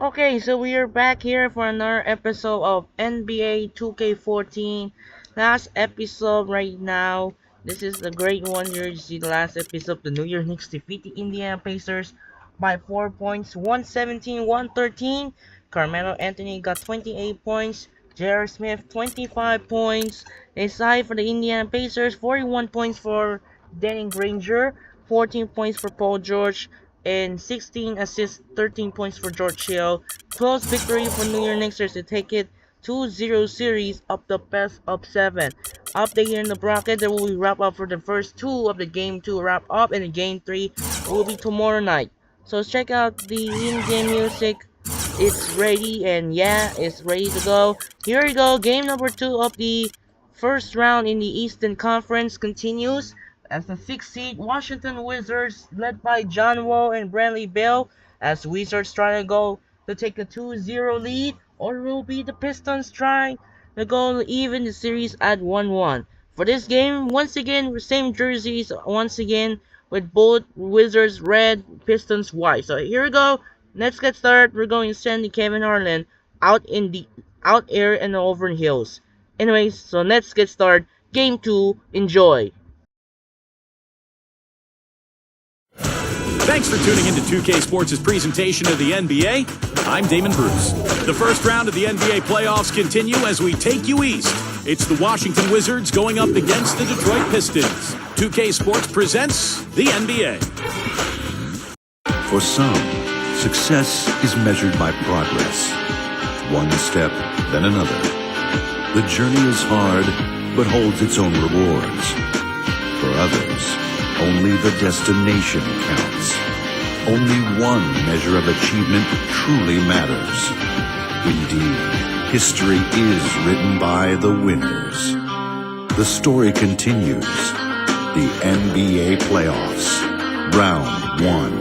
Okay, so we are back here for another episode of NBA 2K14. Last episode right now. This is the great one here. You see the last episode. The New York Knicks defeat the Indiana Pacers by 4 points, 117-113. Carmelo Anthony got 28 points. J.R. Smith 25 points. A side for the Indiana Pacers, 41 points for Danny Granger, 14 points for Paul George, and 16 assists, 13 points for George Hill. Close victory for New York Knicks to take it 2-0 series up the best of 7. Update here in the bracket that will be wrap up for the first two of the game 2 wrap up, and the game 3 will be tomorrow night. So check out the in-game music. It's ready, and yeah, it's ready to go. Here we go. Game number 2 of the first round in the Eastern Conference continues as the 6th seed Washington Wizards, led by John Wall and Bradley Beal, as Wizards try to go to take a 2-0 lead, or will be the Pistons trying to go even the series at 1-1. For this game, once again, same jerseys once again with both Wizards red, Pistons white. So here we go. Let's get started. We're going to send Kevin Harlan out in the out air and over hills. Anyways, so let's get started. Game 2. Enjoy. Thanks for tuning into 2K Sports' presentation of the NBA. I'm Damon Bruce. The first round of the NBA playoffs continue as we take you east. It's the Washington Wizards going up against the Detroit Pistons. 2K Sports presents the NBA. For some, success is measured by progress. One step, then another. The journey is hard, but holds its own rewards. For others, only the destination counts. Only one measure of achievement truly matters. Indeed, history is written by the winners. The story continues. The NBA playoffs. Round 1.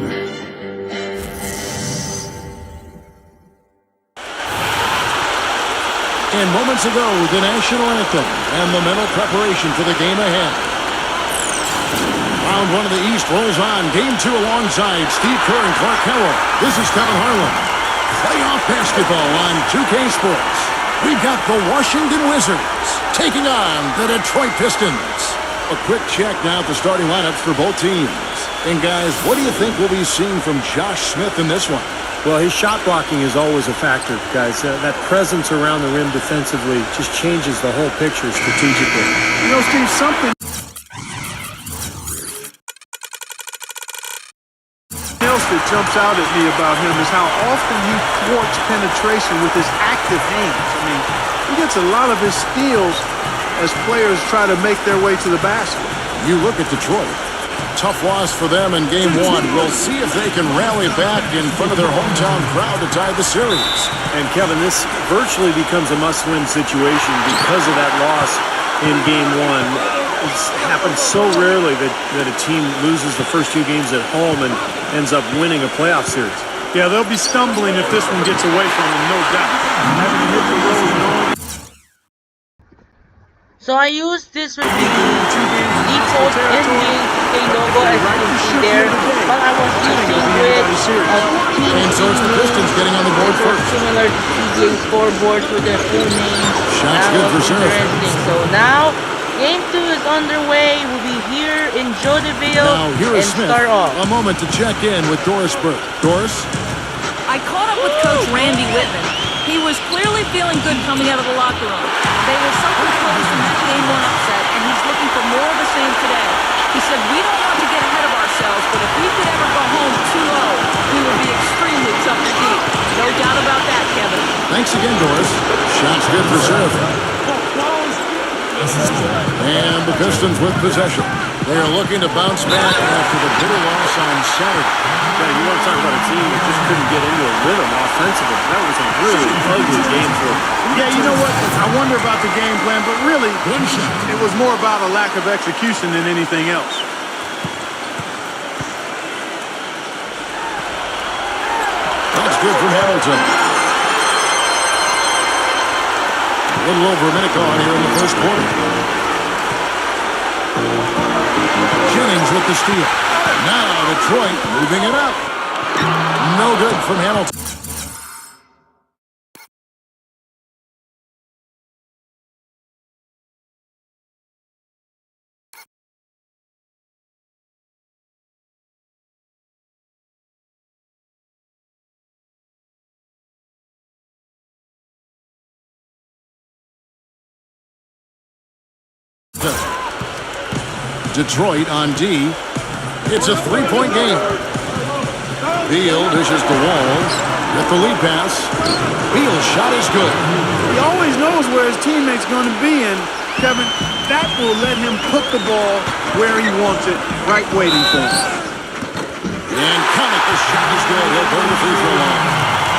And moments ago, the national anthem and the mental preparation for the game ahead. Round 1 of the East rolls on. Game 2 alongside Steve Kerr and Clark Carroll. This is Kevin Harlan. Playoff basketball on 2K Sports. We've got the Washington Wizards taking on the Detroit Pistons. A quick check now at the starting lineups for both teams. And guys, what do you think we'll be seeing from Josh Smith in this one? Well, his shot blocking is always a factor, guys. That presence around the rim defensively just changes the whole picture strategically. You know, Steve, something else that jumps out at me about him is how often he thwarts penetration with his active hands. I mean, he gets a lot of his steals as players try to make their way to the basket. You look at Detroit. Tough loss for them in Game 1. We'll see if they can rally back in front of their hometown crowd to tie the series. And, Kevin, this virtually becomes a must-win situation because of that loss in Game 1. It's happened so rarely that a team loses the first 2 games at home and ends up winning a playoff series. Yeah, they'll be stumbling if this one gets away from them, no doubt. Having to hit the road and all. So I used this with the default NBA 2K logo as you can see there, but I was using with And so it's the Pistons getting on the board first. similar to PGA scoreboards with their full names. Shots good for Sheriff. So now, Game 2 is underway. We'll be here in Jodeville Now, here and is Smith. start off. A moment to check in with Doris Burke. Doris? I caught up with Coach Randy Whitman. He was clearly feeling good coming out of the locker room. They were something close from that Game 1 upset, and he's looking for more of the same today. He said, we don't want to get ahead of ourselves, but if we could ever go home 2-0, we would be extremely tough to beat. No doubt about that, Kevin. Thanks again, Doris. Shots good for Sheriff. And the Pistons with possession. They are looking to bounce back after the bitter loss on Saturday. Yeah, you want to talk about a team that just couldn't get into a rhythm offensively. That was a really ugly game for them. Yeah, you know what? I wonder about the game plan, but really, it was more about a lack of execution than anything else. That's good from Hamilton. A little over a minute gone here in the first quarter. Jennings with the steal. Now Detroit moving it up. No good from Hamilton. Detroit on D. It's a three-point game. Beal dishes the wall. With the lead pass. Beal's shot is good. He always knows where his teammate's going to be, and Kevin, that will let him put the ball where he wants it, right waiting for him. And Connick, the shot is good. He'll go to the free throw line.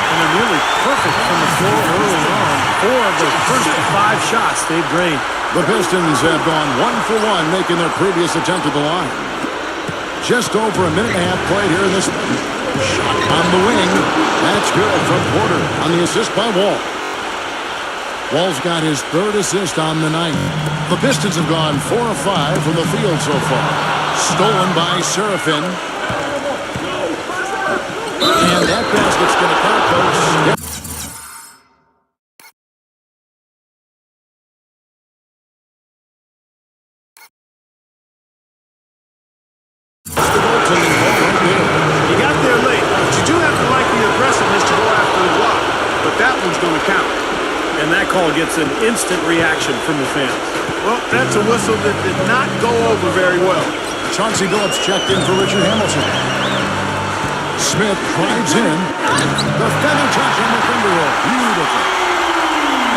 And they're nearly perfect from the floor early on. 4 of the first 5 shots they've drained. The Pistons have gone 1 for 1, making their previous attempt at the line. Just over a minute and a half played here in this shot on the wing. That's good from Porter on the assist by Wall. Wall's got his 3rd assist on the night. The Pistons have gone 4 of 5 from the field so far. Stolen by Serafin. And that basket's going to count, folks. You got there late, but you do have to like the aggressiveness to go after the block. But that one's going to count. And that call gets an instant reaction from the fans. Well, that's a whistle that did not go over very well. Chauncey Billups checked in for Richard Hamilton. Smith drives in. The feather touch on the finger roll. Beautiful.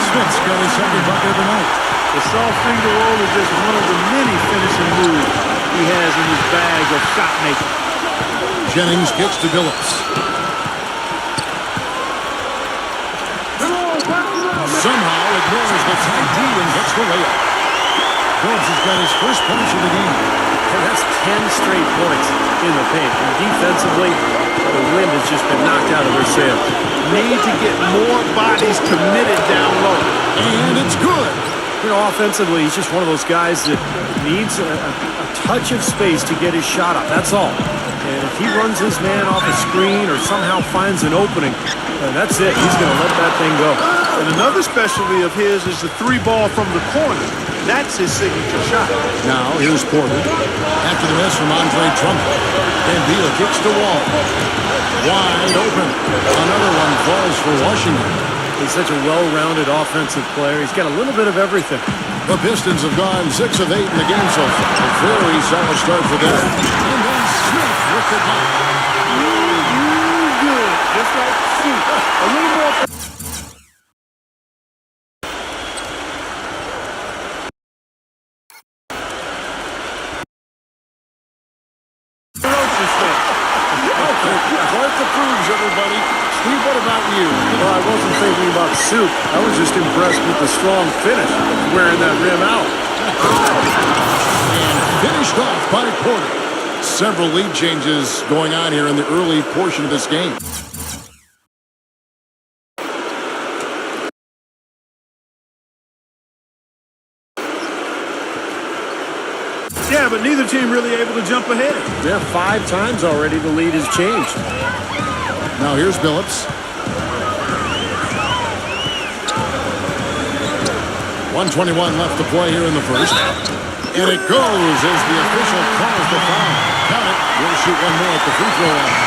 Smith's got his 2nd bucket of the night. The soft finger roll is just one of the many finishing moves he has in his bag of shot making. Jennings kicks to Billups. Somehow ignores the tight D and gets the layup. Billups has got his first points of the game. And that's 10 straight points in the paint. And defensively, the wind has just been knocked out of their sails. Need to get more bodies committed down low. And it's good. You know, offensively, he's just one of those guys that needs a touch of space to get his shot up. That's all. And if he runs his man off a screen or somehow finds an opening, then that's it. He's going to let that thing go. And another specialty of his is the 3 ball from the corner. That's his signature shot. Now, here's Porter. After the miss from Andre Drummond. And Beal kicks the wall. Wide open. Another one falls for Washington. He's such a well-rounded offensive player. He's got a little bit of everything. The Pistons have gone 6 of 8 in the game so far. A very solid start for them. And then Smith with the block. Good. Just like shoot. A little more. Everybody. Steve, what about you? Well, I wasn't thinking about soup. I was just impressed with the strong finish, wearing that rim out. And finished off by Porter. Several lead changes going on here in the early portion of this game. Yeah, but neither team really able to jump ahead. Yeah, 5 times already the lead has changed. Now here's Billups. 1:21 left to play here in the first. And it goes as the official calls the foul. Count it. We'll shoot one more at the free throw line.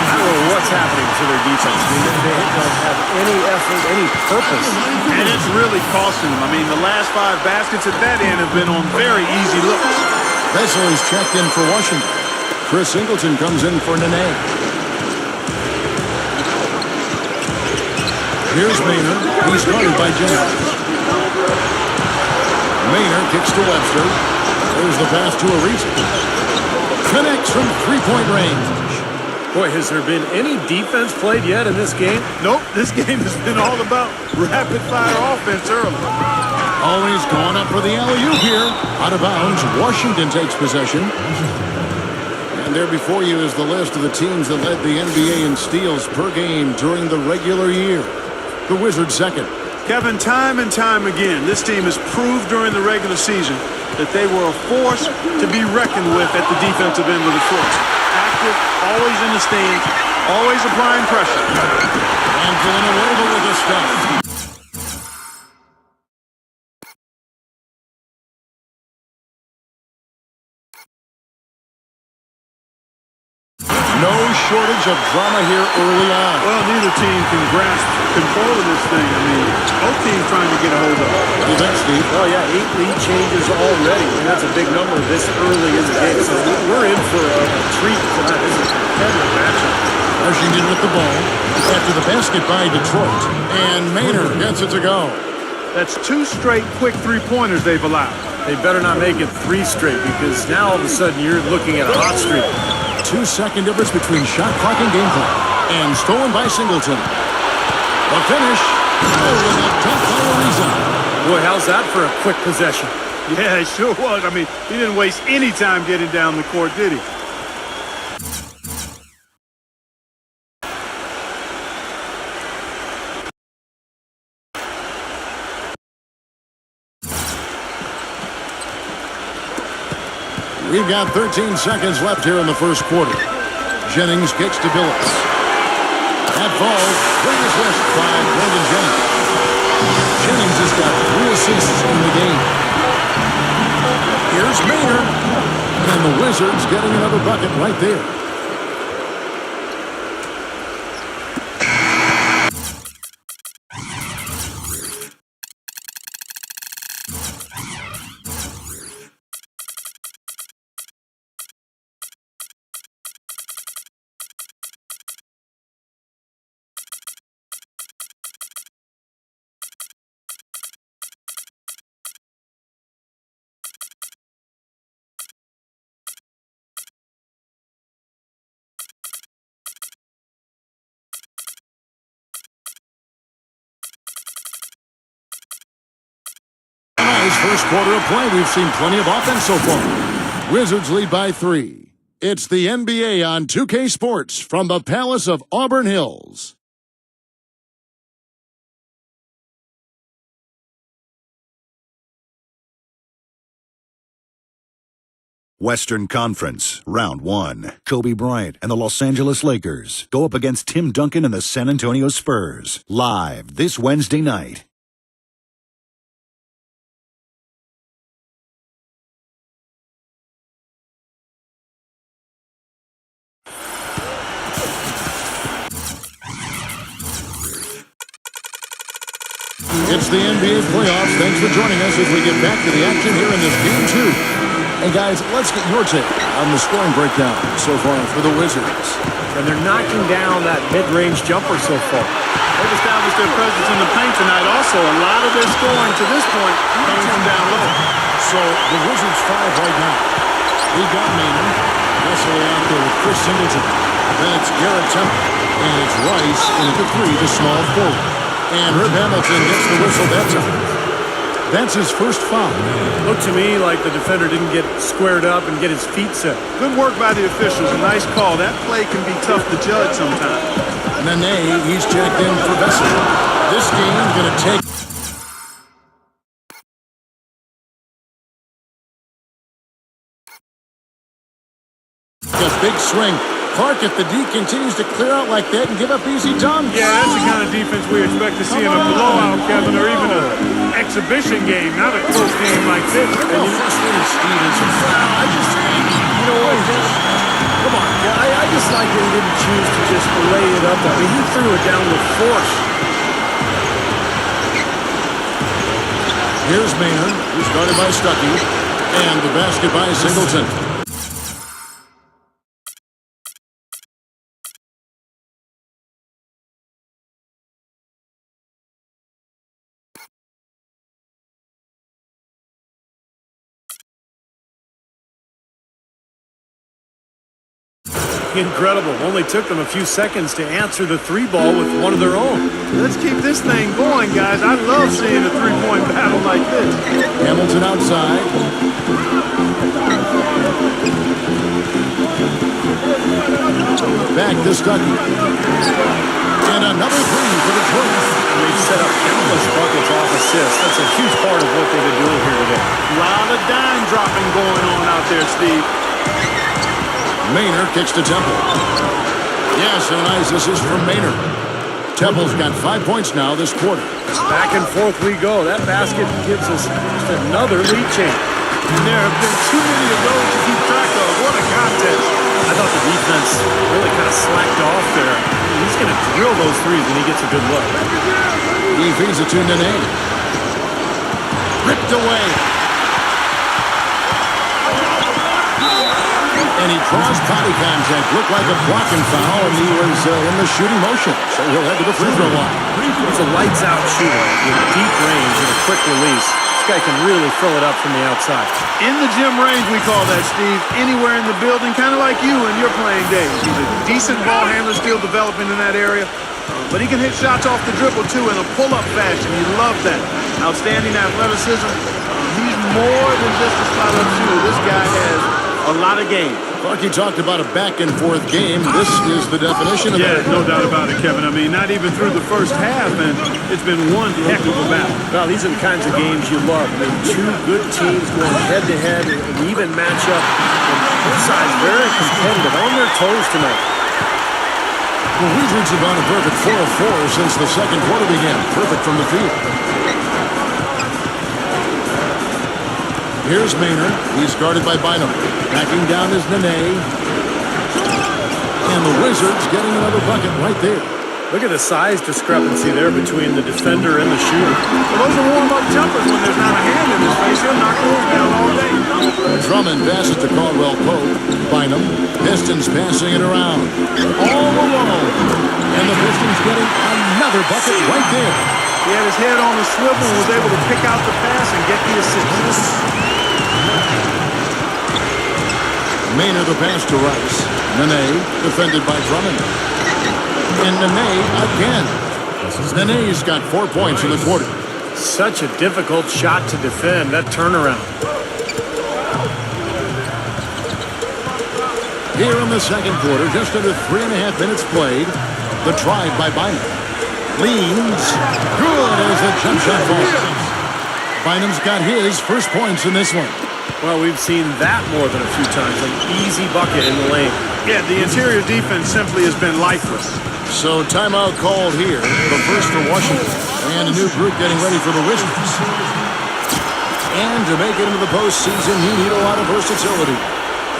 I don't know what's happening to their defense. I mean, they don't have any effort, any purpose. And it's really costing them. I mean, the last 5 baskets at that end have been on very easy looks. Vesely's checked in for Washington. Chris Singleton comes in for Nene. Here's Maynard. He's guarded by Jennings. Maynard kicks to Webster. There's the pass to Ariza. Connects from 3-point range. Boy, has there been any defense played yet in this game? Nope, this game has been all about rapid-fire offense early. Always going up for the alley-oop here. Out of bounds, Washington takes possession. And there before you is the list of the teams that led the NBA in steals per game during the regular year. The Wizards second. Kevin, time and time again, this team has proved during the regular season that they were a force to be reckoned with at the defensive end of the court. Active, always in the stands, always applying pressure. And Villanueva with the stuff. no shortage of drama here early on. Well, neither team can grasp control of this thing. I mean, both teams trying to get a hold of it. What do you think, Steve? Oh, yeah, 8 lead changes already. I mean, that's a big number this early in the game. So we're in for a treat tonight. This is a competitive matchup. Washington with the ball after the basket by Detroit. And Maynard gets it to go. That's 2 straight quick three-pointers they've allowed. They better not make it 3 straight because now all of a sudden you're looking at a hot streak. 2-second difference between shot clock and game clock. And stolen by Singleton. The finish. Oh, with a tough Ariza. Boy, how's that for a quick possession? Yeah, it sure was. I mean, he didn't waste any time getting down the court, did he? We've got 13 seconds left here in the first quarter. Jennings kicks to Billups. That ball, greatest wrist by Brandon Jennings. Jennings has got 3 assists in the game. Here's Maynard. And the Wizards getting another bucket right there. Nice first quarter of play. We've seen plenty of offense so far. Wizards lead by 3. It's the NBA on 2K Sports from the Palace of Auburn Hills. Western Conference, Round 1. Kobe Bryant and the Los Angeles Lakers go up against Tim Duncan and the San Antonio Spurs. Live this Wednesday night. It's the NBA playoffs. Thanks for joining us as we get back to the action here in this Game 2. Hey, guys, let's get your take on the scoring breakdown so far for the Wizards. And they're knocking down that mid-range jumper so far. They've established their presence in the paint tonight. Also, a lot of their scoring to this point coming from down low. So the Wizards 5 right now. We got Maynard wrestling out there with Chris Singleton. Then it's Garrett Temple. And it's Rice into the 3, the small forward. And Rip Hamilton gets the whistle that time. That's his first foul. Looked to me like the defender didn't get squared up and get his feet set. Good work by the officials. A nice call. That play can be tough to judge sometimes. Nene, he's checked in for Besser. This game's going to take... A big swing. Clark, if the D continues to clear out like that and give up easy dunks. Yeah, that's the kind of defense we expect to see in a blowout, Kevin, or even an exhibition game, not a close game like this. Look how frustrated Steve is. You know what? Come on. Yeah, I just like that he didn't choose to just lay it up. I mean, he threw it down with force. Here's Maynard, who's guarded by Stuckey, and the basket by Singleton. Incredible. Only took them a few seconds to answer the 3-ball with one of their own. Let's keep this thing going, guys. I love seeing a three-point battle like this. Hamilton outside. Back to Stuckey. And another 3 for the Twins. They've set up countless buckets off assists. That's a huge part of what they've been doing here today. A lot of dime dropping going on out there, Steve. Maynard kicks to Temple. Yes, and a nice assist from Maynard. Temple's got 5 points now this quarter. Back and forth we go. That basket gives us just another lead change. And there have been too many of those to keep track of. What a contest. I thought the defense really those threes, and he gets a good look. He feeds it to Nene. Ripped away. And he draws body contact. Looked like a blocking foul, and he was in the shooting motion. So he'll head to the free throw line. He's a lights-out shooter with deep range and a quick release. This guy can really fill it up from the outside. In the gym range, we call that, Steve. Anywhere in the building, kind of like you in your playing days. He's a decent ball handler, still developing in that area. But he can hit shots off the dribble, too, in a pull-up fashion. You love that. Outstanding athleticism. He's more than just a spot-up shooter. This guy has a lot of game. Clarky talked about a back-and-forth game. This is the definition of that. Yeah, no doubt about it, Kevin. I mean, not even through the first half, and it's been one heck of a battle. Well, these are the kinds of games you love. I mean, two good teams going head-to-head, an even matchup. And both sides very competitive, on their toes tonight. The Wizards have gone a perfect 4 of 4 since the second quarter began. Perfect from the field. Here's Maynard. He's guarded by Bynum. Backing down is Nene. And the Wizards getting another bucket right there. Look at the size discrepancy there between the defender and the shooter. Well, those are warm-up jumpers. When there's not a hand in his face, he'll knock those down all day. Drummond passes to Caldwell Pope. Bynum. Pistons passing it around. All alone. And the Pistons getting another bucket right there. He had his head on a swivel and was able to pick out the pass and get the assist. Maynard the pass to Rice. Nene defended by Drummond. And Nene again. Nene's got 4 points in the quarter. Such a difficult shot to defend, that turnaround. Here in the second quarter, just under 3.5 minutes played. The drive by Bynum. Leans. Good as the jump shot falls. Bynum's got his first points in this one. Well, we've seen that more than a few times. An easy bucket in the lane. Yeah, the interior defense simply has been lifeless. So timeout called here. The first for Washington. And a new group getting ready for the Wizards. And to make it into the postseason, you need a lot of versatility.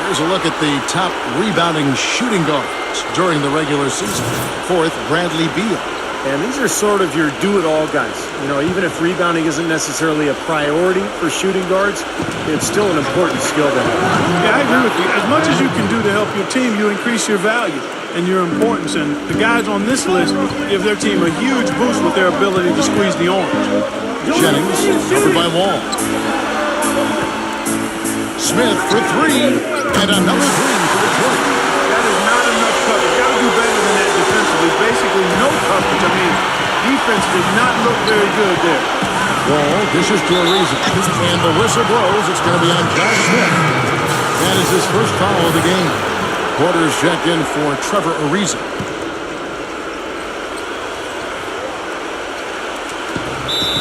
Here's a look at the top rebounding shooting guards during the regular season. Fourth, Bradley Beal. And these are sort of your do-it-all guys. You know, even if rebounding isn't necessarily a priority for shooting guards, it's still an important skill to have. Yeah, I agree with you. As much as you can do to help your team, you increase your value and your importance. And the guys on this list give their team a huge boost with their ability to squeeze the orange. Jennings, covered by Wall. Smith for three. And another three for Detroit. That is not enough coverage. Got to do better than that defensively. Basically no coverage. I mean, defense did not look very good there. Wall dishes to Ariza. And the whistle blows. It's going to be on Josh Smith. That is his first foul of the game. Quarters checked in for Trevor Ariza.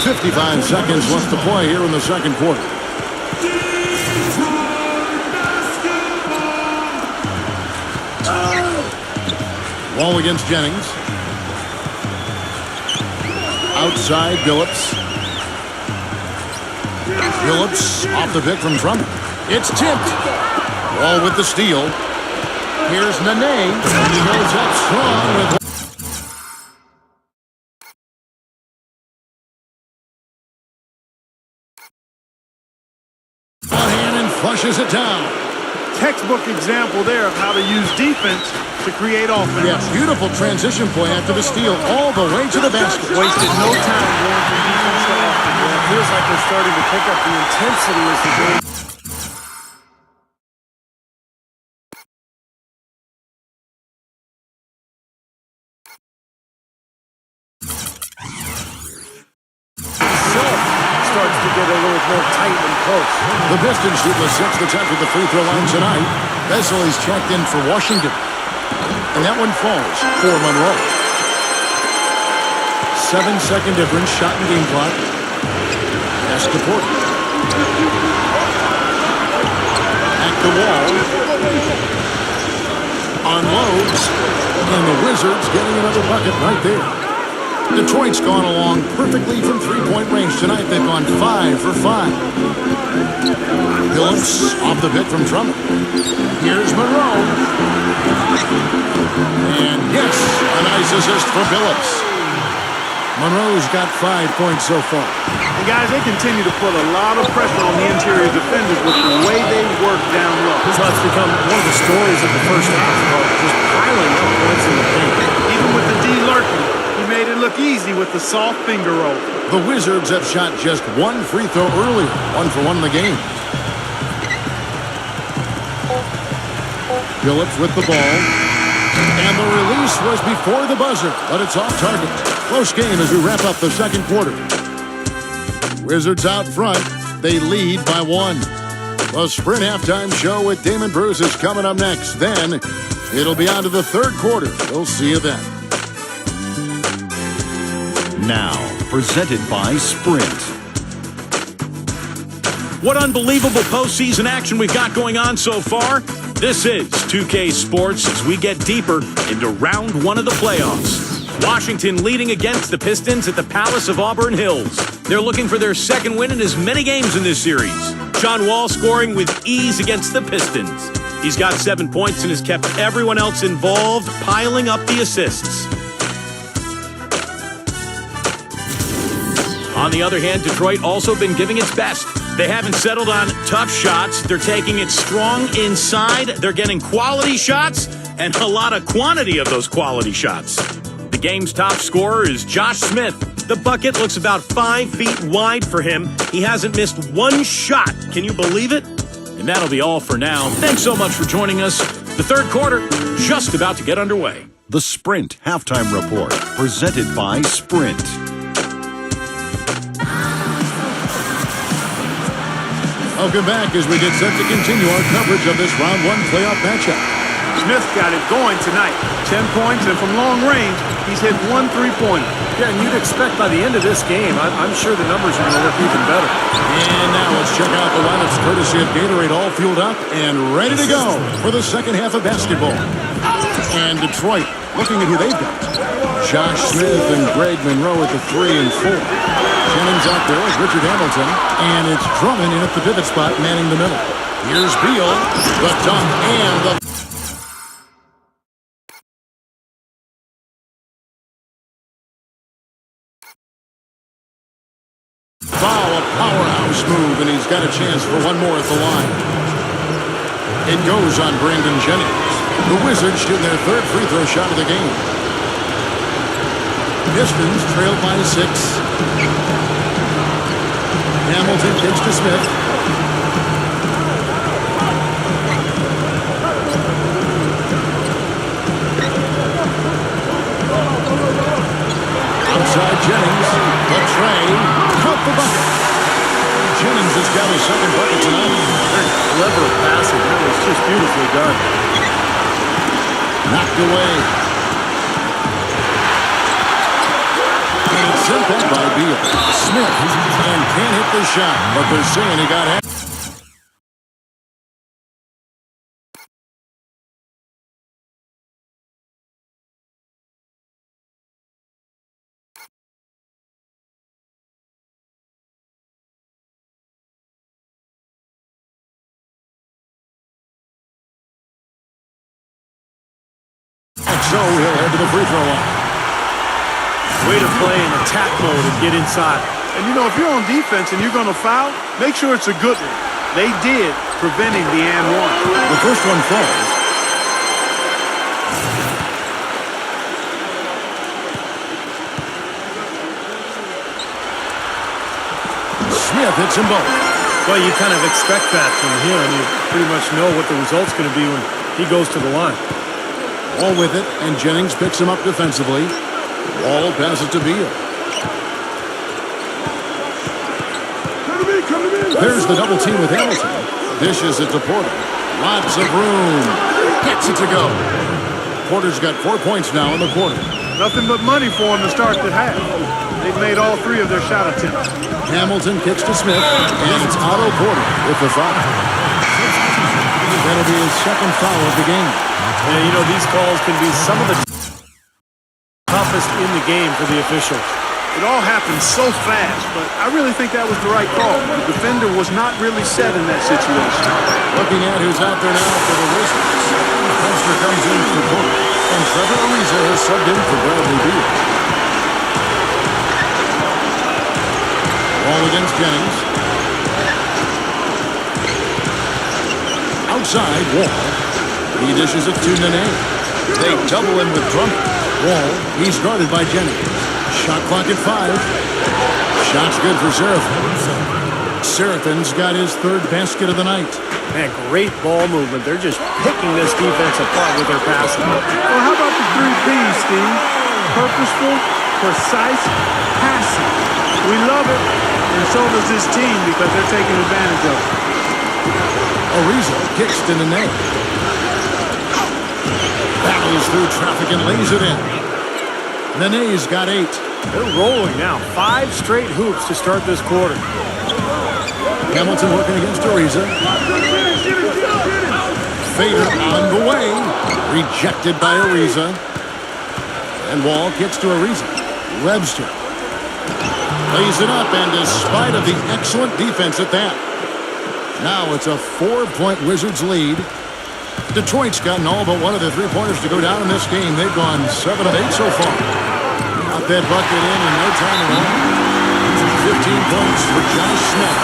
.55 seconds left to play here in the second quarter. Wall against Jennings. Outside, Billups. Billups off the pick from Drummond. It's tipped. Wall with the steal. Here's Nene. And he holds up strong with one hand and flushes it down. Textbook example there of how to use defense to create offense. Yeah, beautiful transition play after the steal all the way to the basket. Wasted no time going from defense to offense. Well, it feels like they're starting to pick up the intensity as the game. Starts to get a little more tight and close. The Pistons shoot the sixth attempt at the free throw line tonight. Veseley's checked in for Washington. And that one falls for Monroe. 7-second difference, shot and game clock. Pass to Porter. At the wall. Unloads. And the Wizards getting another bucket right there. Detroit's gone along perfectly from three-point range tonight. They've gone 5 for 5. Phillips off the pick from Drummond. Here's Monroe. And yes, a nice assist for Phillips. Monroe's got 5 points so far. And guys, they continue to put a lot of pressure on the interior defenders with the way they work down low. This has become one of the stories of the first half, just piling up points in the paint. Even with the D lurking, he made it look easy with the soft finger roll. The Wizards have shot just one free throw earlier, 1 for 1 in the game. Phillips with the ball. And the release was before the buzzer, but it's off target. Close game as we wrap up the second quarter. Wizards out front. They lead by 1. The Sprint halftime show with Damon Bruce is coming up next. Then it'll be on to the third quarter. We'll see you then. Now, presented by Sprint. What unbelievable postseason action we've got going on so far. This is 2K Sports as we get deeper into round 1 of the playoffs. Washington leading against the Pistons at the Palace of Auburn Hills. They're looking for their second win in as many games in this series. John Wall scoring with ease against the Pistons. He's got 7 points and has kept everyone else involved, piling up the assists. On the other hand, Detroit also been giving its best. They haven't settled on tough shots. They're taking it strong inside. They're getting quality shots and a lot of quantity of those quality shots. The game's top scorer is Josh Smith. The bucket looks about 5 feet wide for him. He hasn't missed one shot. Can you believe it? And that'll be all for now. Thanks so much for joining us. The third quarter just about to get underway. The Sprint halftime report, presented by Sprint. Welcome back as we get set to continue our coverage of this round 1 playoff matchup. Smith got it going tonight. 10 points, and from long range, he's hit 1 3-pointer. Yeah, and you'd expect by the end of this game, I'm sure the numbers are going to look even better. And now let's check out the lineups courtesy of Gatorade, all fueled up and ready to go for the second half of basketball. And Detroit looking at who they've got. Josh Smith and Greg Monroe at the 3 and 4. Jennings out there with Richard Hamilton. And it's Drummond in at the pivot spot, manning the middle. Here's Beal, the dunk, and the... foul, a powerhouse move, and he's got a chance for one more at the line. It goes on Brandon Jennings. The Wizards shoot their third free throw shot of the game. Pistons trailed by 6. Hamilton kicks to Smith. Outside Jennings. The tray. Cut the bucket. Jennings has got his second bucket tonight. Clever passing. That was just beautifully done. Knocked away. And it's sent back by Beal. Smith and can't hit the shot, but they're saying he got half. So he'll head to the free throw line. Way to play in attack mode and get inside. And you know, if you're on defense and you're going to foul, make sure it's a good one. They did, preventing the and one. The first one falls. Smith hits them both. Well, you kind of expect that from him. You pretty much know what the result's going to be when he goes to the line. Wall with it, and Jennings picks him up defensively. Wall passes to Beal. There's the double team with Hamilton. Dishes it to Porter. Lots of room. Gets it to go. Porter's got 4 points now in the quarter. Nothing but money for him to start the half. They've made all 3 of their shot attempts. Hamilton kicks to Smith, and it's Otto Porter with the foul. That'll be his second foul of the game. Yeah, you know, these calls can be some of the tough toughest in the game for the officials. It all happened so fast, but I really think that was the right call. The defender was not really set in that situation. Looking at who's out there now for the Wizards. Spencer comes in for Booker, and Trevor Ariza has subbed in for Bradley Beal. Ball against Jennings. Outside, Wall. He dishes it to Nene. They double in with Drummond. Wall, he's guarded by Jennings. Shot clock at 5. Shot's good for Seraphin. Seraphin's got his third basket of the night. Man, great ball movement. They're just picking this defense apart with their passing. Well, how about the 3 P's, Steve? Purposeful, precise, passing. We love it, and so does this team because they're taking advantage of it. Ariza kicks to Nene. Battles through traffic and lays it in. Nene's got 8. They're rolling now. 5 straight hoops to start this quarter. Hamilton working against Ariza. Fader on the way. Rejected by Ariza. And Wall kicks to Ariza. Webster lays it up, and despite of the excellent defense at that, now it's a 4-point Wizards lead. Detroit's gotten all but one of the 3-pointers to go down in this game. They've gone 7 of 8 so far. Got that bucket in no time at all. 15 points for Josh Smith.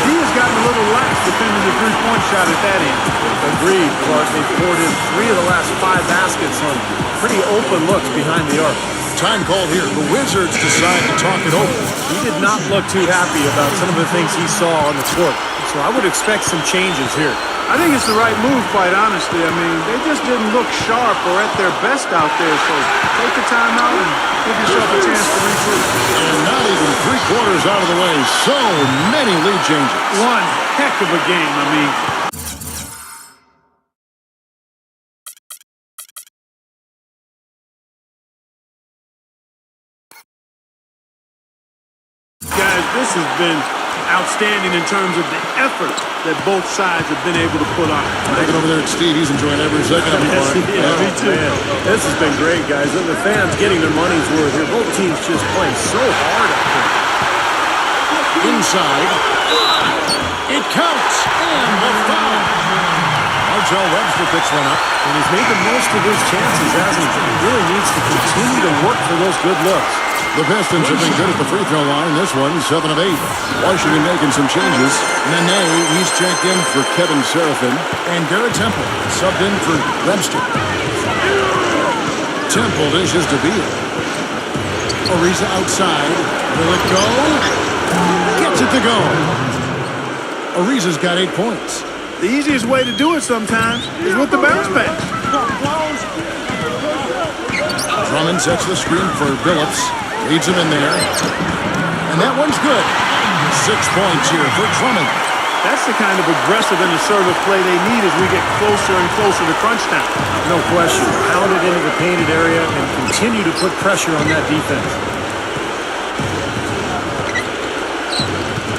He has gotten a little lax defending the 3-point shot at that end. Agreed, Clark. They've poured in 3 of the last 5 baskets on pretty open looks behind the arc. Time called here. The Wizards decide to talk it over. He did not look too happy about some of the things he saw on the court. So I would expect some changes here. I think it's the right move, quite honestly. I mean, they just didn't look sharp or at their best out there, so take the time out and give yourself a chance to regroup. And not even 3/4 out of the way. So many lead changes. One heck of a game, I mean. Guys, this has been outstanding in terms of the effort that both sides have been able to put on. Looking over there at Steve, he's enjoying every second of it. Yeah, me too. Man, this has been great, guys. And the fans getting their money's worth here. Both teams just playing so hard up here. Inside. It counts. And the foul. Marcel Webster picks one up. And he's made the most of his chances, hasn't he? He really needs to continue to work for those good looks. The Pistons have been good at the free throw line. This one, 7 of 8. Washington making some changes. Nene, he's checked in for Kevin Seraphin. And Garrett Temple subbed in for Webster. Temple dishes to Beal. Ariza outside. Will it go? Gets it to go. Ariza's got 8 points. The easiest way to do it sometimes is with the bounce pass. Drummond sets the screen for Billups. Leads him in there. And that one's good. 6 points here for Drummond. That's the kind of aggressive and assertive play they need as we get closer and closer to crunch time. No question. Pound it into the painted area and continue to put pressure on that defense.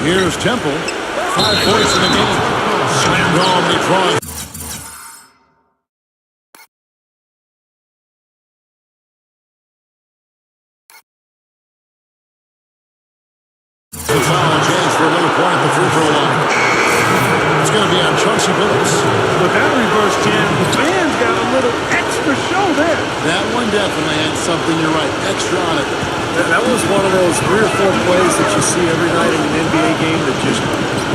Here's Temple. 5 points in the game. Slammed on the draw. Foul chance for another point at the free throw line. It's going to be on Chauncey Billups. But that reverse jam, the fans got a little extra show there. That one definitely had something, you're right, extra on it. That was one of those 3 or 4 plays that you see every night in an NBA game that just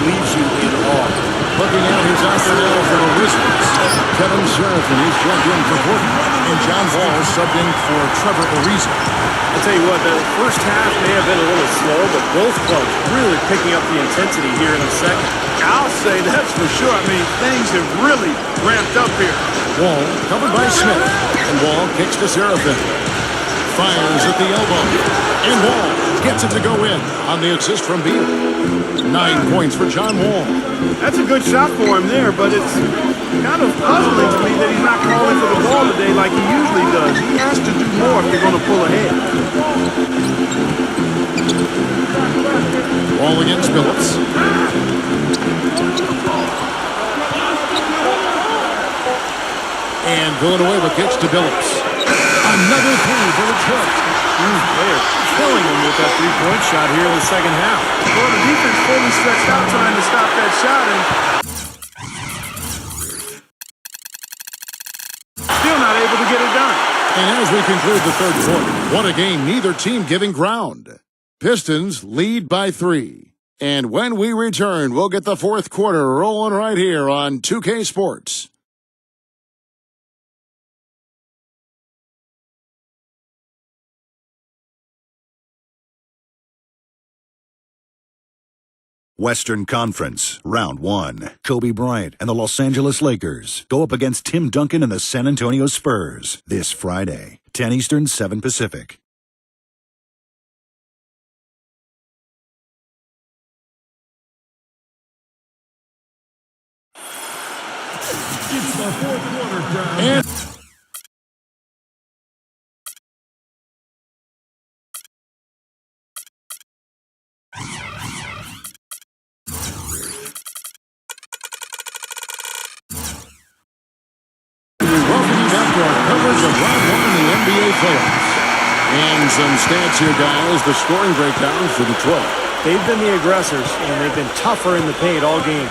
leaves you in awe. Looking out, he's out there now for the Wizards. Kevin Seraphin, he's jumped in for Gordon. And John Wall subbed in for Trevor Ariza. I'll tell you what, the first half may have been a little slow, but both clubs really picking up the intensity here in the second. I'll say that's for sure. I mean, things have really ramped up here. Wall covered by Smith. And Wall kicks to Seraphin. Fires at the elbow. And Wall gets it to go in on the assist from Beal. 9 points for John Wall. That's a good shot for him there, but it's kind of puzzling to me that he's not calling for the ball today like he usually does. He has to do more if they're going to pull ahead. Ball against Billups. And Villanueva kicks to Billups. A Another three for Detroit. They are killing him with that three-point shot here in the second half. Well, the defense fully stretched out trying to stop that shot, and still not able to get it done. And as we conclude the third quarter, what a game, neither team giving ground. Pistons lead by 3. And when we return, we'll get the fourth quarter rolling right here on 2K Sports. Western Conference, Round 1. Kobe Bryant and the Los Angeles Lakers go up against Tim Duncan and the San Antonio Spurs this Friday, 10 Eastern, 7 Pacific. It's the fourth quarter, crowd. Welcome back to our coverage of Round 1 in the NBA playoffs. And some stats here, guys. The scoring breakdown for Detroit. They've been the aggressors, and they've been tougher in the paint all game.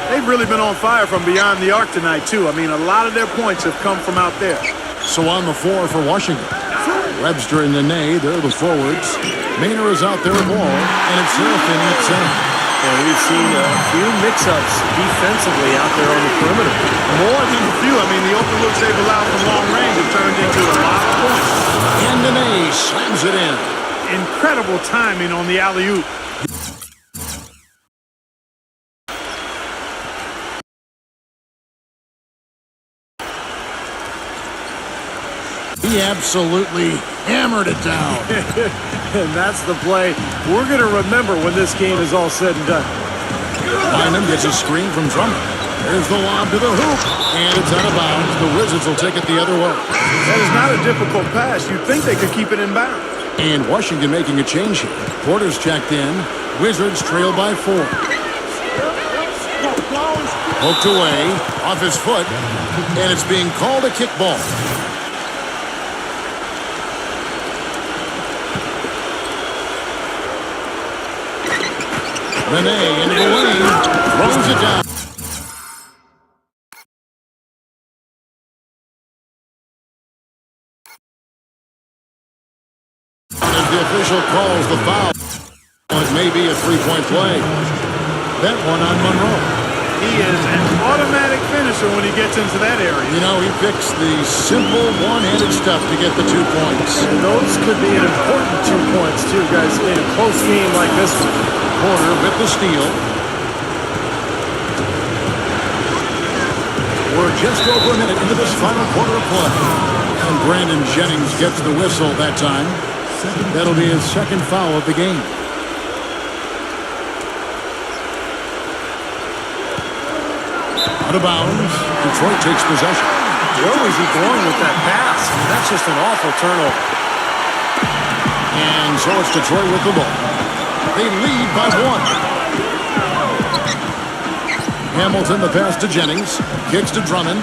They've really been on fire from beyond the arc tonight, too. I mean, a lot of their points have come from out there. So on the floor for Washington, Webster and Nene, they're the forwards. Maynard is out there at ball, and it's Serafin at center. And we've seen a few mix-ups defensively out there on the perimeter. More than a few. I mean, the open looks they've allowed from long range have turned into a lot of points. And Nene slams it in. Incredible timing on the alley-oop. He absolutely hammered it down. And that's the play we're going to remember when this game is all said and done. Bynum gets a screen from Drummond. There's the lob to the hoop, and it's out of bounds. The Wizards will take it the other way. That is not a difficult pass. You'd think they could keep it in bounds. And Washington making a change here. Porter's checked in. Wizards trail by 4. Poked away, off his foot, and it's being called a kickball. Nene into the lane, throws it down. As the official calls the foul, it may be a three-point play. That one on Monroe. He is an automatic finisher when he gets into that area. You know, he picks the simple one-handed stuff to get the 2 points. And those could be an important 2 points, too, guys, in a close game like this one. Porter with the steal. We're just over a minute into this final quarter of play. And Brandon Jennings gets the whistle that time. That'll be his second foul of the game. Out of bounds. Detroit takes possession. Where was he going with that pass? I mean, that's just an awful turnover. And so it's Detroit with the ball. They lead by 1. Hamilton, the pass to Jennings. Kicks to Drummond.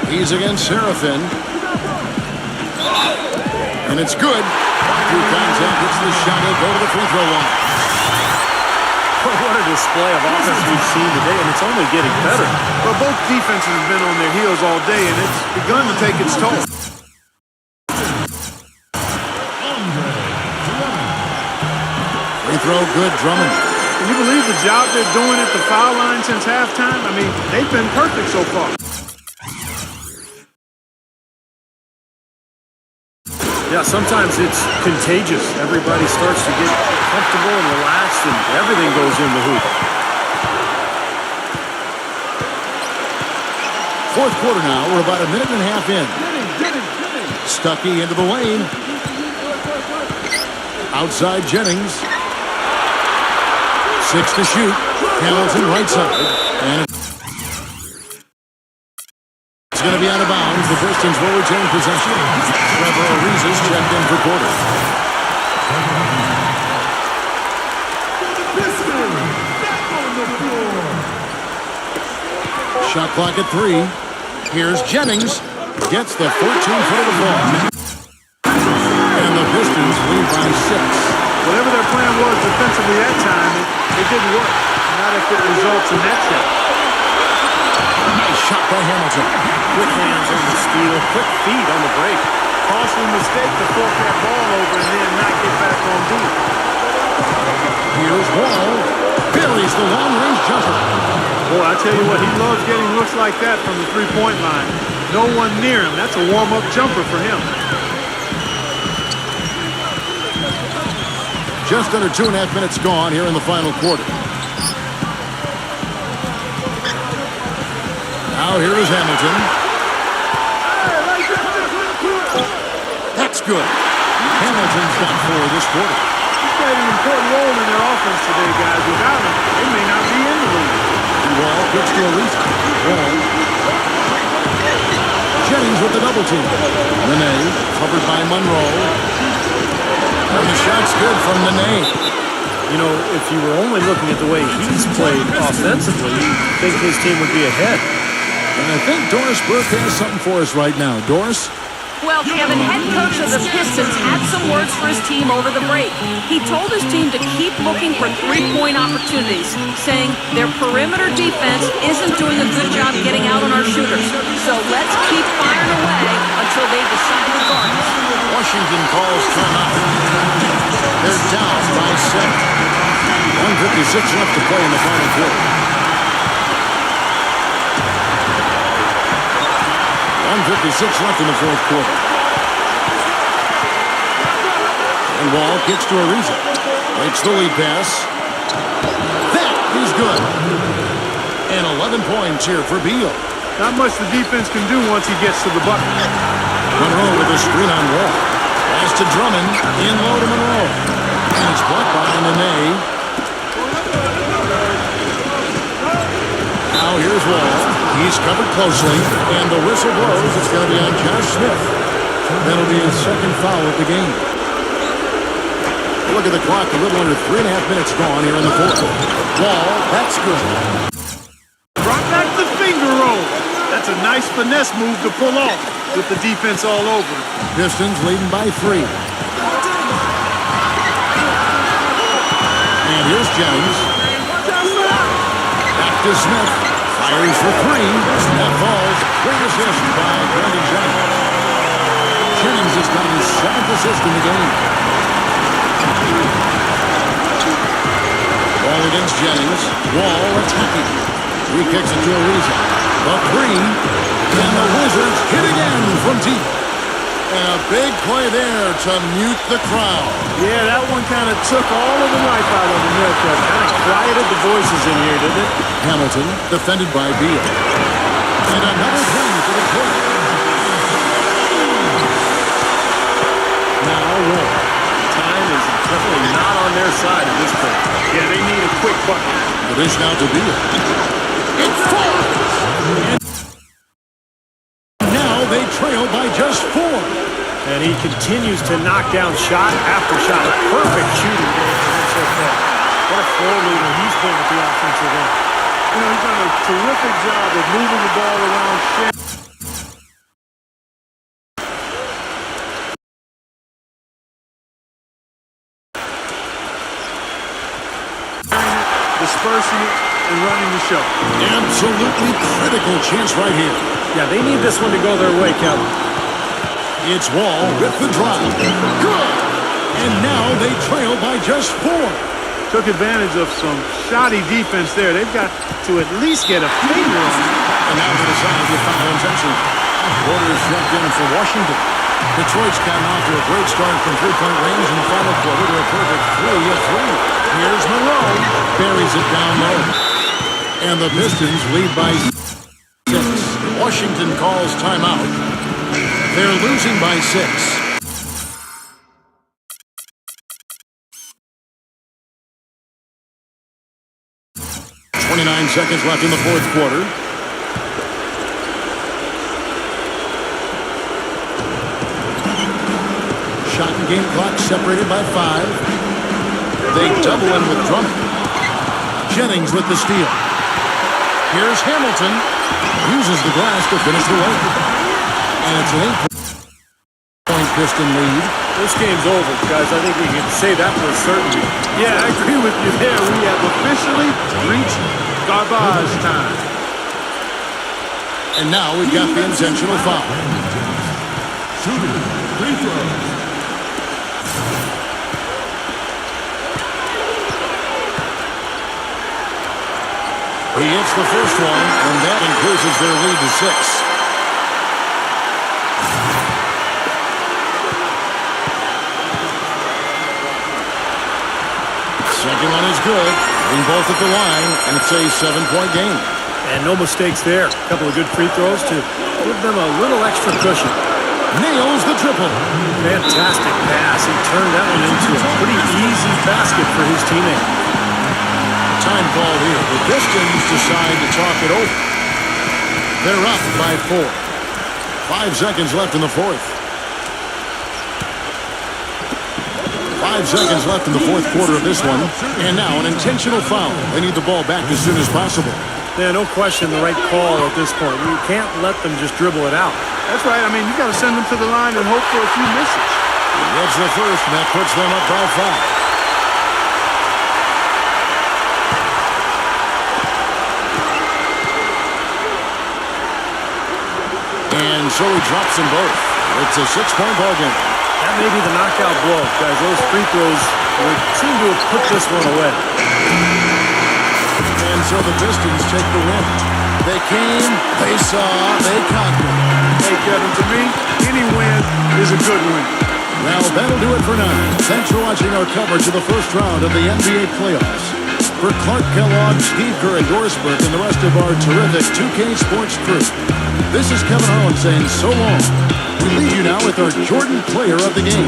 He's against Serafin. And it's good. Through contact, gets the shot. He'll go to the free throw line. What a display of offense we've seen today, and it's only getting better. But both defenses have been on their heels all day, and it's begun to take its toll. Free throw good, Drummond. Can you believe the job they're doing at the foul line since halftime? I mean, they've been perfect so far. Yeah, sometimes it's contagious. Everybody starts to get comfortable and relaxed, and everything goes in the hoop. Fourth quarter now. We're about a minute and a half in. Stuckey into the lane. Outside Jennings. 6 to shoot. Hamilton right side. And it's going to be out of bounds. The Pistons will retain possession. Trevor Ariza's checked in for Porter. Shot clock at 3. Here's Jennings. Gets the 14-foot of the ball. Pistons lead by 6. Whatever their plan was defensively that time, it didn't work. Not if it results in that shot. Nice shot by Hamilton. Quick hands on the steal, quick feet on the break. Costly mistake to fork that ball over and then not get back on deep. Here's Wall. Buries the long-range jumper. Boy, I tell you what, he loves getting looks like that from the three-point line. No one near him. That's a warm-up jumper for him. Just under 2.5 minutes gone here in the final quarter. Now here is Hamilton. That's good. Hamilton's got 4 this quarter. He's played an important role in their offense today, guys. Without him, they may not be in the league. Wall gets to a reason. Wall. Jennings with the double team. Nene covered by Monroe. And the shot's good from Nene. You know, if you were only looking at the way he's played offensively, you'd think his team would be ahead. And I think Doris Burke has something for us right now. Doris? Well, Kevin, head coach of the Pistons had some words for his team over the break. He told his team to keep looking for three-point opportunities, saying their perimeter defense isn't doing a good job getting out on our shooters. So let's keep firing away until they decide to guard us. Washington calls timeout. They're down by 7. 1:56 left to play in the final quarter. 1:56 left in the fourth quarter. And Wall gets to Ariza. Breaks the lead pass. That is good. And 11 points here for Beal. Not much the defense can do once he gets to the bucket. Monroe with a screen on Wall. Pass to Drummond. In low to Monroe. And it's blocked by Nene. Now here's Wall. He's covered closely, and the whistle blows. It's going to be on Josh Smith. That'll be his second foul of the game. Look at the clock, a little under 3.5 minutes gone here in the fourth. Wall, that's good. Brought back the finger roll. That's a nice finesse move to pull off with the defense all over him. Pistons leading by 3. And here's Jennings. Back to Smith. Fires for 3. That falls. Great assist by Brandon Jennings. Jennings has got his 7th assist in the game. Ball against Jennings. Wall attacking. He kicks it to Ariza. The 3. And the Wizards hit again from deep. And a big play there to mute the crowd. Yeah, that one kind of took all of the life out of the milk. Kind of quieted the voices in here, didn't it? Hamilton, defended by Beal. And another three for the play. Now Wall. Time is definitely not on their side at this point. Yeah, they need a quick bucket. The dish now to Beal. It falls! And now they trail by just 4. And he continues to knock down shot after shot. A perfect shooting game for him so far. What a floor leader he's been at the offensive end. You know, he's done a terrific job of moving the ball around. Dispersing it and running the show. Absolutely critical chance right here. Yeah, they need this one to go their way, Kevin. It's Wall with the drive. Good! And now they trail by just 4. Took advantage of some shoddy defense there. They've got to at least get a finger on it. And now to decide the foul intention. Quarters checked in for Washington. Detroit's gotten off to a great start from three-point range in the final quarter to a perfect 3 of 3. Here's Monroe. Buries it down low. And the Pistons lead by 6. Washington calls timeout. They're losing by 6. 29 seconds left in the fourth quarter. Shot and game clock separated by 5. They double in with Drummond. Jennings with the steal. Here's Hamilton. Uses the glass to finish the way. And it's an 8-point Piston lead. This game's over, guys. I think we can say that for a certainty. Yeah, I agree with you there. We have officially reached garbage time. And now we've got the intentional foul. Shooting free throw. He hits the first one, and that increases their lead to 6. Second one is good. Hitting both at the line, and it's a 7-point game. And no mistakes there. A couple of good free throws to give them a little extra cushion. Nails the triple. Fantastic pass. He turned that one into a pretty easy basket for his teammate. Time call here. The Pistons decide to talk it over. They're up by 4. 5 seconds left in the fourth. 5 seconds left in the fourth quarter of this one. And now an intentional foul. They need the ball back as soon as possible. Yeah, no question the right call at this point. You can't let them just dribble it out. That's right. I mean, you got to send them to the line and hope for a few misses. He gets the first, and that puts them up by 5. And so he drops them both. It's a 6-point ball game. That may be the knockout blow, guys. Those free throws would seem to have put this one away. And so the Pistons take the win. They came, they saw, they conquered. Hey, Kevin, to me, any win is a good win. Well, that'll do it for now. Thanks for watching our coverage of the first round of the NBA playoffs. For Clark Kellogg, Steve Kerr, and Doris Burke, and the rest of our terrific 2K Sports crew, this is Kevin Harlan saying so long. We leave you now with our Jordan Player of the Game.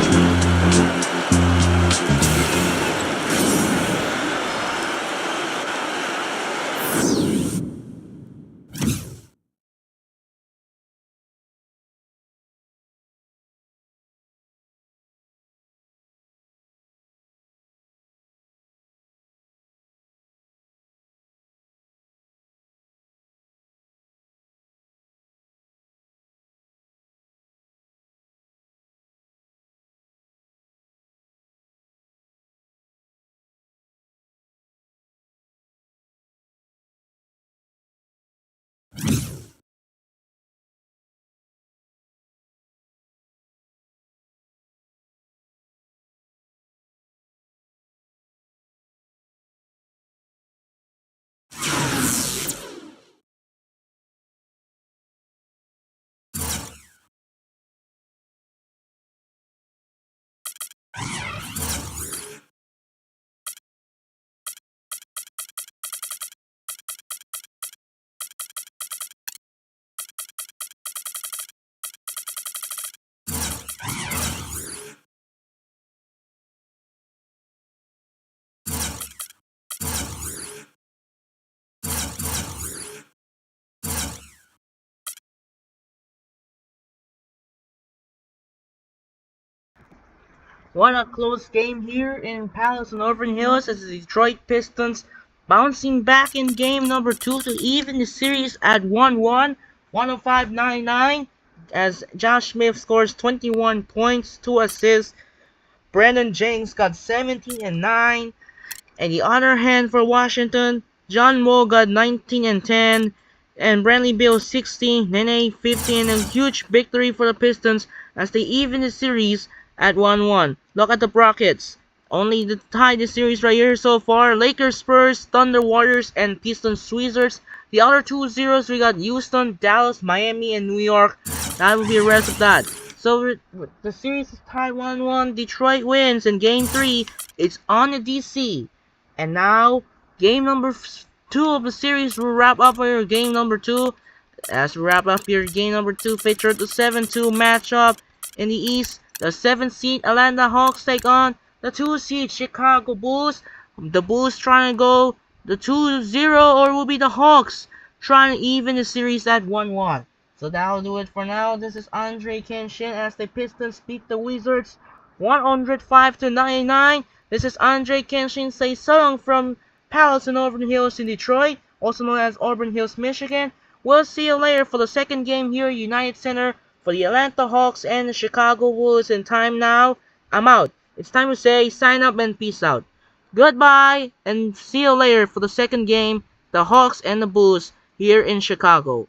What a close game here in Palace and Auburn Hills as the Detroit Pistons bouncing back in game number 2 to even the series at 1-1, 105-99 as Josh Smith scores 21 points, 2 assists. Brandon James got 17 and 9. And the other hand for Washington, John Wall got 19 and 10. And Bradley Beal 16, Nene 15, and a huge victory for the Pistons as they even the series at 1-1. Look at the brackets. Only the tie the series right here so far. Lakers, Spurs, Thunder, Warriors, and Pistons, Wizards. The other 2 zeros we got Houston, Dallas, Miami, and New York. That will be the rest of that. So the series is tied 1-1. Detroit wins in game 3. It's on the DC. And now game number 2 of the series will wrap up here. Game number 2. As we wrap up here, game number 2 featured the 7-2 matchup in the East. The 7th seed Atlanta Hawks take on the 2 seed Chicago Bulls. The Bulls trying to go the 2-0, or will be the Hawks trying to even the series at 1-1. So that'll do it for now. This is Andre Kenshin as the Pistons beat the Wizards 105-99. This is Andre Kenshin say so long from Palace and Auburn Hills in Detroit, also known as Auburn Hills, Michigan. We'll see you later for the second game here at United Center for the Atlanta Hawks and the Chicago Bulls. And time now, I'm out. It's time to say sign up and peace out. Goodbye, and see you later for the second game, the Hawks and the Bulls here in Chicago.